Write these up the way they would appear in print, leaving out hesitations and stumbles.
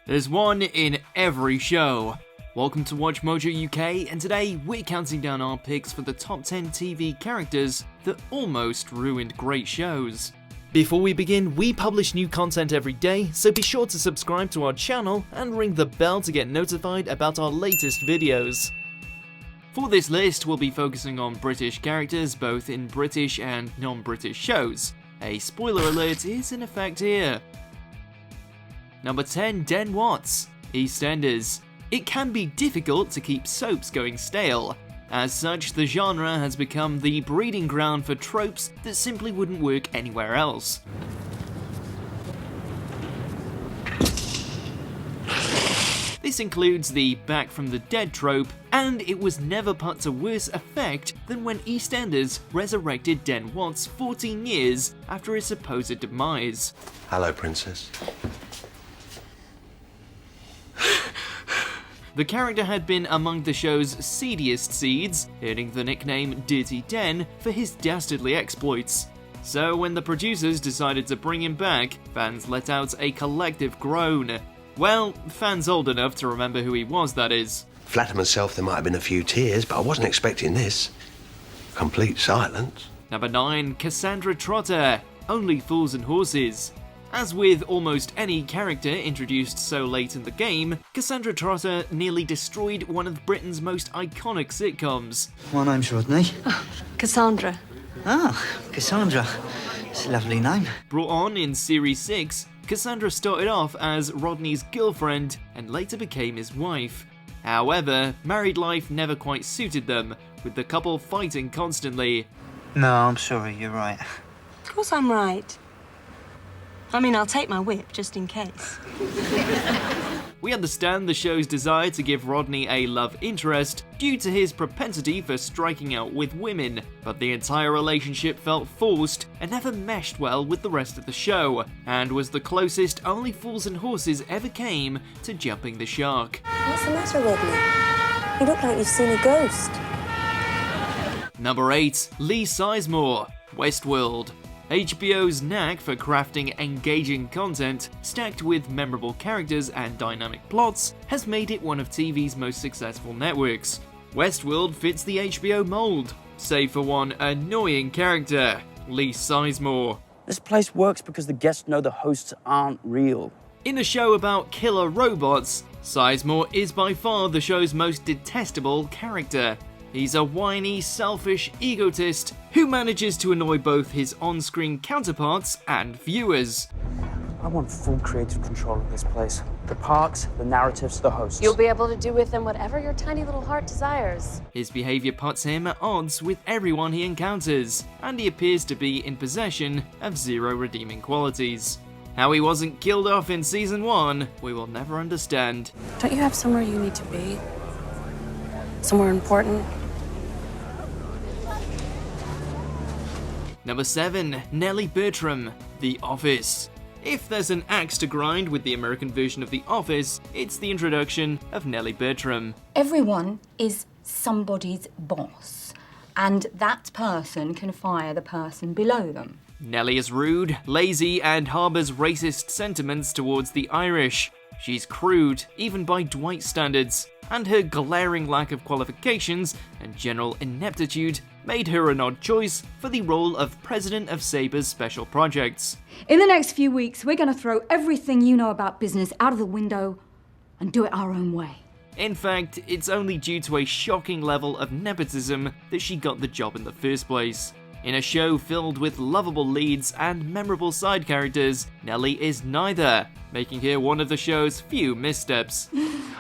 There's one in every show. Welcome to WatchMojo UK, and today we're counting down our picks for the top 10 TV characters that almost ruined great shows. Before we begin, we publish new content every day, so be sure to subscribe to our channel and ring the bell to get notified about our latest videos. For this list, we'll be focusing on British characters both in British and non-British shows. A spoiler alert is in effect here. Number 10, Den Watts, EastEnders. It can be difficult to keep soaps going stale. As such, the genre has become the breeding ground for tropes that simply wouldn't work anywhere else. This includes the back from the dead trope, and it was never put to worse effect than when EastEnders resurrected Den Watts 14 years after his supposed demise. Hello, Princess. The character had been among the show's seediest seeds, earning the nickname Dirty Den for his dastardly exploits. So when the producers decided to bring him back, fans let out a collective groan. Well, fans old enough to remember who he was, that is. Flatter myself there might have been a few tears, but I wasn't expecting this. Complete silence. Number 9, Cassandra Trotter, Only Fools and Horses. As with almost any character introduced so late in the game, Cassandra Trotter nearly destroyed one of Britain's most iconic sitcoms. My name's Rodney. Oh, Cassandra. Ah, Cassandra. It's a lovely name. Brought on in Series 6, Cassandra started off as Rodney's girlfriend and later became his wife. However, married life never quite suited them, with the couple fighting constantly. No, I'm sorry, you're right. Of course I'm right. I mean, I'll take my whip just in case. We understand the show's desire to give Rodney a love interest due to his propensity for striking out with women, but the entire relationship felt forced and never meshed well with the rest of the show, and was the closest Only Fools and Horses ever came to jumping the shark. What's the matter with me? You look like you've seen a ghost. Number 8, Lee Sizemore, Westworld. HBO's knack for crafting engaging content, stacked with memorable characters and dynamic plots, has made it one of TV's most successful networks. Westworld fits the HBO mold, save for one annoying character, Lee Sizemore. This place works because the guests know the hosts aren't real. In a show about killer robots, Sizemore is by far the show's most detestable character. He's a whiny, selfish egotist who manages to annoy both his on-screen counterparts and viewers. I want full creative control of this place. The parks, the narratives, the hosts. You'll be able to do with them whatever your tiny little heart desires. His behaviour puts him at odds with everyone he encounters, and he appears to be in possession of zero redeeming qualities. How he wasn't killed off in Season 1, we will never understand. Don't you have somewhere you need to be? Somewhere important? Number 7, Nellie Bertram, The Office. If there's an axe to grind with the American version of The Office, it's the introduction of Nellie Bertram. Everyone is somebody's boss, and that person can fire the person below them. Nellie is rude, lazy, and harbours racist sentiments towards the Irish. She's crude, even by Dwight standards, and her glaring lack of qualifications and general ineptitude made her an odd choice for the role of President of Saber's Special Projects. In the next few weeks, we're going to throw everything you know about business out of the window and do it our own way. In fact, it's only due to a shocking level of nepotism that she got the job in the first place. In a show filled with lovable leads and memorable side characters, Nellie is neither, making her one of the show's few missteps.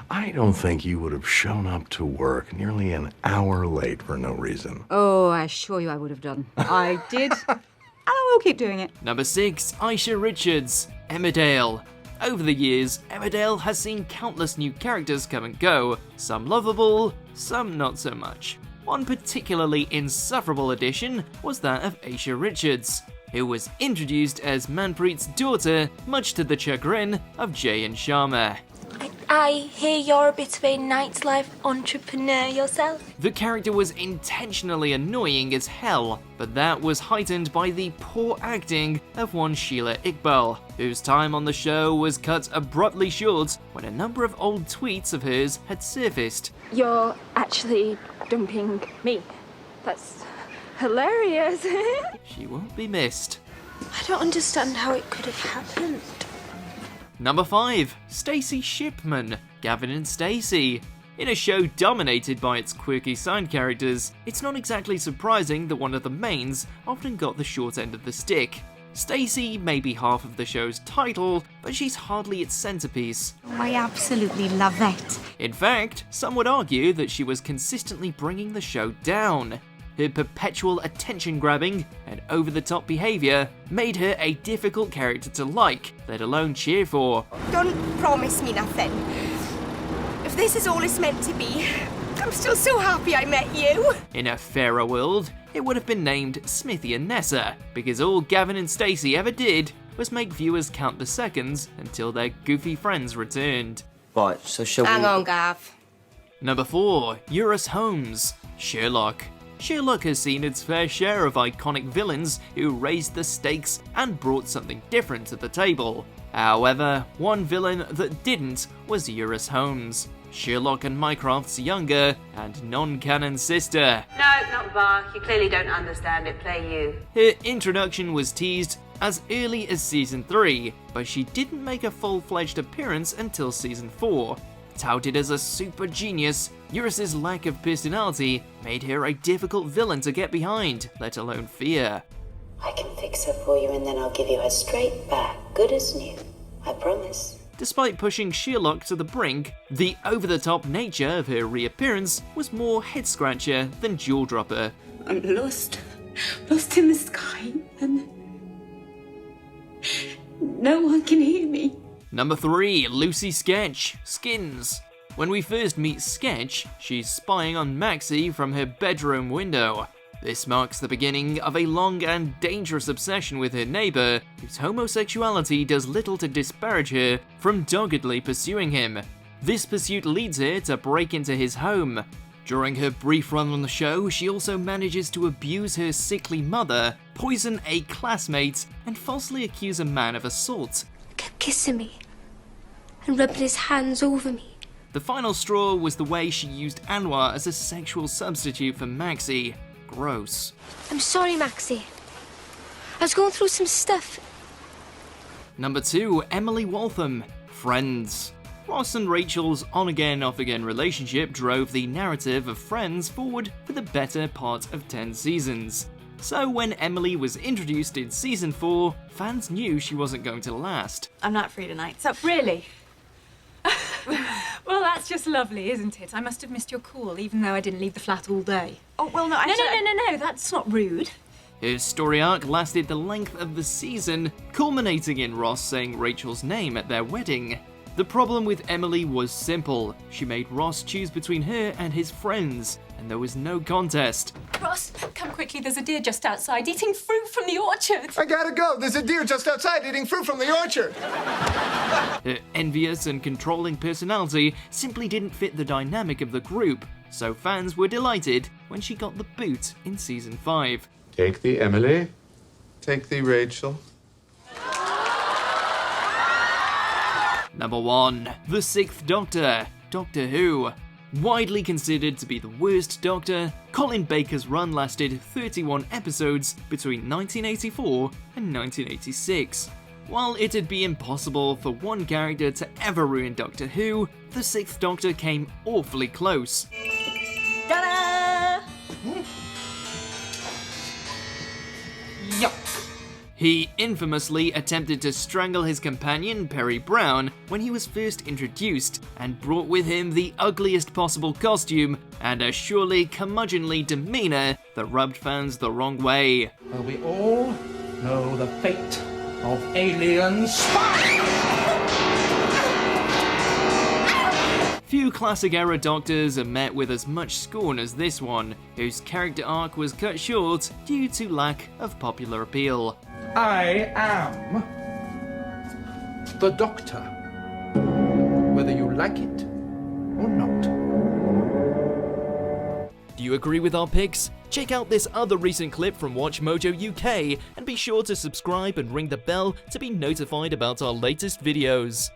I don't think you would have shown up to work nearly an hour late for no reason. Oh, I assure you I would have done. I did, and I will keep doing it. Number 6, Aisha Richards, Emmerdale. Over the years, Emmerdale has seen countless new characters come and go, some lovable, some not so much. One particularly insufferable addition was that of Aisha Richards, who was introduced as Manpreet's daughter, much to the chagrin of Jay and Sharma. I hear you're a bit of a nightlife entrepreneur yourself. The character was intentionally annoying as hell, but that was heightened by the poor acting of one Sheila Iqbal, whose time on the show was cut abruptly short when a number of old tweets of hers had surfaced. You're actually dumping me. That's hilarious. She won't be missed. I don't understand how it could have happened. Number 5. Stacey Shipman, Gavin and Stacey. In a show dominated by its quirky side characters, it's not exactly surprising that one of the mains often got the short end of the stick. Stacey may be half of the show's title, but she's hardly its centerpiece. I absolutely love it. In fact, some would argue that she was consistently bringing the show down. Her perpetual attention-grabbing and over-the-top behaviour made her a difficult character to like, let alone cheer for. Don't promise me nothing. If this is all it's meant to be, I'm still so happy I met you. In a fairer world, it would have been named Smithy and Nessa, because all Gavin and Stacey ever did was make viewers count the seconds until their goofy friends returned. Right, so shall we... Hang on, Gav. Number 4. Nerissa Holmes, Sherlock. Sherlock has seen its fair share of iconic villains who raised the stakes and brought something different to the table. However, one villain that didn't was Nerissa Holmes, Sherlock and Mycroft's younger and non-canon sister. No, not Bar. You clearly don't understand it. Play you. Her introduction was teased as early as Season 3, but she didn't make a full-fledged appearance until Season 4. Touted as a super genius, Nerissa's lack of personality made her a difficult villain to get behind, let alone fear. I can fix her for you and then I'll give you her straight back, good as new. I promise. Despite pushing Sherlock to the brink, the over-the-top nature of her reappearance was more head-scratcher than jaw-dropper. I'm lost in the sky, and no one can hear me. Number 3. Lucy Sketch, Skins. When we first meet Sketch, she's spying on Maxie from her bedroom window. This marks the beginning of a long and dangerous obsession with her neighbour, whose homosexuality does little to disparage her from doggedly pursuing him. This pursuit leads her to break into his home. During her brief run on the show, she also manages to abuse her sickly mother, poison a classmate, and falsely accuse a man of assault. Kept kissing me and rubbing his hands over me. The final straw was the way she used Anwar as a sexual substitute for Maxie. Gross. I'm sorry, Maxie. I was going through some stuff. Number 2. Emily Waltham, Friends. Ross and Rachel's on-again, off-again relationship drove the narrative of Friends forward for the better part of 10 seasons. So when Emily was introduced in Season 4, fans knew she wasn't going to last. I'm not free tonight, so... Really? Well, that's just lovely, isn't it? I must have missed your call, even though I didn't leave the flat all day. Oh, well, no, actually... No, that's not rude. Her story arc lasted the length of the season, culminating in Ross saying Rachel's name at their wedding. The problem with Emily was simple. She made Ross choose between her and his friends, and there was no contest. Ross, come quickly, there's a deer just outside eating fruit from the orchard. I gotta go, there's a deer just outside eating fruit from the orchard. Her envious and controlling personality simply didn't fit the dynamic of the group, so fans were delighted when she got the boot in Season 5. Take thee, Emily. Take thee, Rachel. Number 1. The Sixth Doctor, Doctor Who. Widely considered to be the worst Doctor, Colin Baker's run lasted 31 episodes between 1984 and 1986. While it'd be impossible for one character to ever ruin Doctor Who, the Sixth Doctor came awfully close. Ta-da! Yup. He infamously attempted to strangle his companion, Perry Brown, when he was first introduced, and brought with him the ugliest possible costume and a surely curmudgeonly demeanour that rubbed fans the wrong way. Well, we all know the fate of alien spies! Few classic-era Doctors are met with as much scorn as this one, whose character arc was cut short due to lack of popular appeal. I am the Doctor. Whether you like it or not. Do you agree with our picks? Check out this other recent clip from WatchMojo UK and be sure to subscribe and ring the bell to be notified about our latest videos.